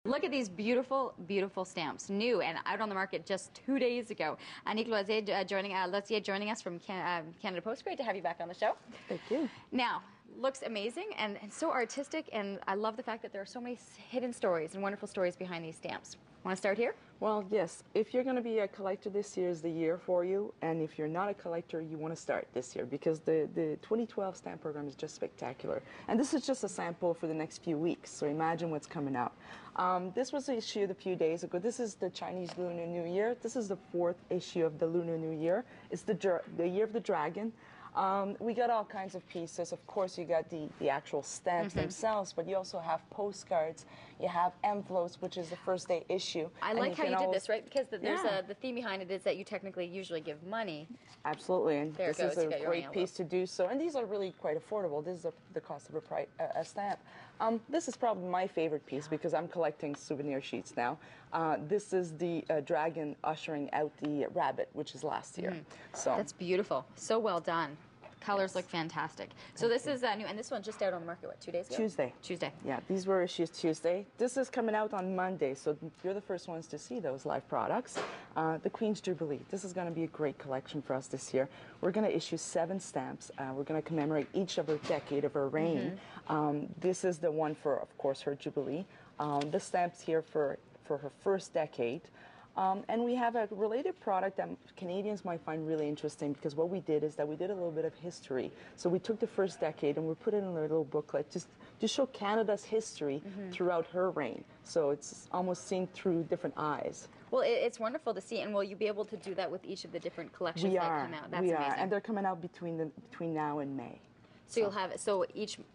Look at these beautiful, beautiful stamps, new and out on the market just 2 days ago. Annick Lozier joining us from Canada Post. Great to have you back on the show. Thank you. Now, looks amazing and so artistic, and I love the fact that there are so many hidden stories and wonderful stories behind these stamps. Want to start here? Well, yes. If you're going to be a collector, this year is the year for you. And if you're not a collector, you want to start this year because the 2012 stamp program is just spectacular. And this is just a sample for the next few weeks. So imagine what's coming out. This was issued a few days ago. This is the Chinese Lunar New Year. This is the 4th issue of the Lunar New Year. It's the year of the dragon. We got all kinds of pieces. Of course, you got the actual stamps themselves, but you also have postcards. You have envelopes, which is the first day issue. I like how you did this, right? Because there's the theme behind it is that you technically usually give money. Absolutely, and this is a great piece to do so. And these are really quite affordable. This is the cost of a stamp. This is probably my favorite piece because I'm collecting souvenir sheets now. This is the dragon ushering out the rabbit, which is last year. So that's beautiful. So well done. Colors look fantastic. So this is new, and this one's just out on the market, what, 2 days ago? Tuesday. Tuesday. Yeah, these were issues Tuesday. This is coming out on Monday, so you're the first ones to see those live products. The Queen's Jubilee. This is going to be a great collection for us this year. We're going to issue 7 stamps. We're going to commemorate each of her decade of her reign. This is the one for, of course, her Jubilee. The stamps here for her first decade. And we have a related product that Canadians might find really interesting because what we did is that we did a little bit of history. So we took the first decade and we put it in a little booklet just to show Canada's history throughout her reign. So it's almost seen through different eyes. Well, it's wonderful to see, and will you be able to do that with each of the different collections that come out? That's amazing. And they're coming out between now and May. So you'll have,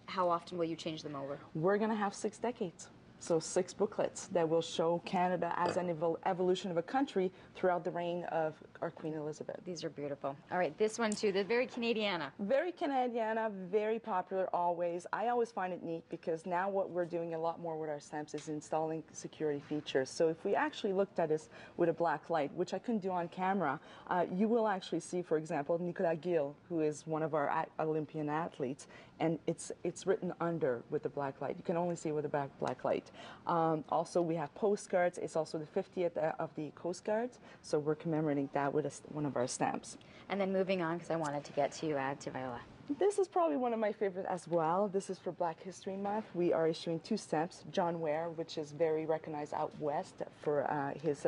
how often will you change them over? We're going to have 6 decades. So 6 booklets that will show Canada as an evolution of a country throughout the reign of our Queen Elizabeth. These are beautiful. All right, this one too, the very Canadiana. Very Canadiana, very popular always. I always find it neat because now what we're doing a lot more with our stamps is installing security features. So if we actually looked at this with a black light, which I couldn't do on camera, you will actually see, for example, Nicolas Gill, who is one of our Olympian athletes, and it's written under with the black light. You can only see with the black light. Also, we have postcards. It's also the 50th of the Coast Guards, so we're commemorating that with one of our stamps. And then moving on, because I wanted to get to Viola. This is probably one of my favorites as well. This is for Black History Month. We are issuing 2 stamps. John Ware, which is very recognized out west for his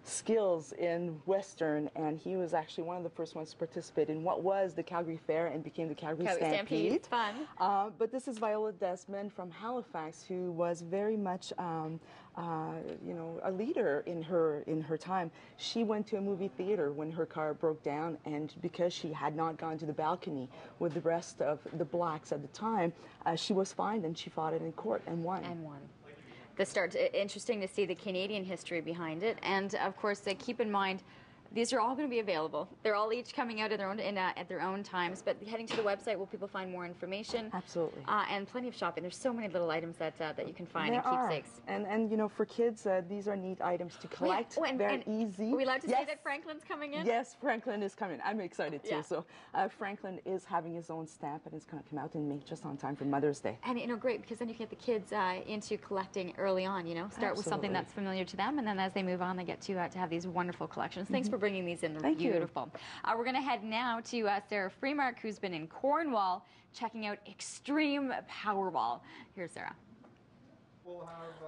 skills in Western, and he was actually one of the first ones to participate in what was the Calgary Fair and became the Calgary Stampede. It's fun. But this is Viola Desmond from Halifax, who was very much, a leader in her time. She went to a movie theater when her car broke down, and because she had not gone to the balcony with the rest of the blacks at the time, she was fined, and she fought it in court and won. This starts interesting to see the Canadian history behind it, and of course, keep in mind, these are all going to be available. They're all each coming out at their own times, but heading to the website will people find more information. Absolutely. And plenty of shopping. There's so many little items that you can find and keepsakes. And you know, for kids, these are neat items to collect. Very easy. Are we allowed to say that Franklin's coming in? Yes, Franklin is coming. I'm excited too. So Franklin is having his own stamp, and it's going to come out in May, just on time for Mother's Day. And great, because then you can get the kids into collecting early on. Start with something that's familiar to them, and then as they move on, they get to have these wonderful collections. Thanks for bringing these in. They're beautiful. We're going to head now to Sarah Freemark, who's been in Cornwall checking out Extreme Powerball. Here's Sarah.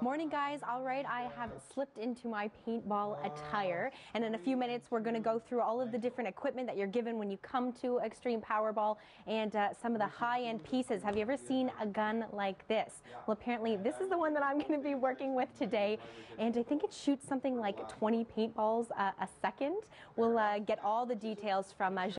Morning, guys. All right, I have slipped into my paintball attire, and in a few minutes we're going to go through all of the different equipment that you're given when you come to Extreme Powerball and some of the high-end pieces. Have you ever seen a gun like this? Well, apparently this is the one that I'm going to be working with today, and I think it shoots something like 20 paintballs a second. We'll get all the details from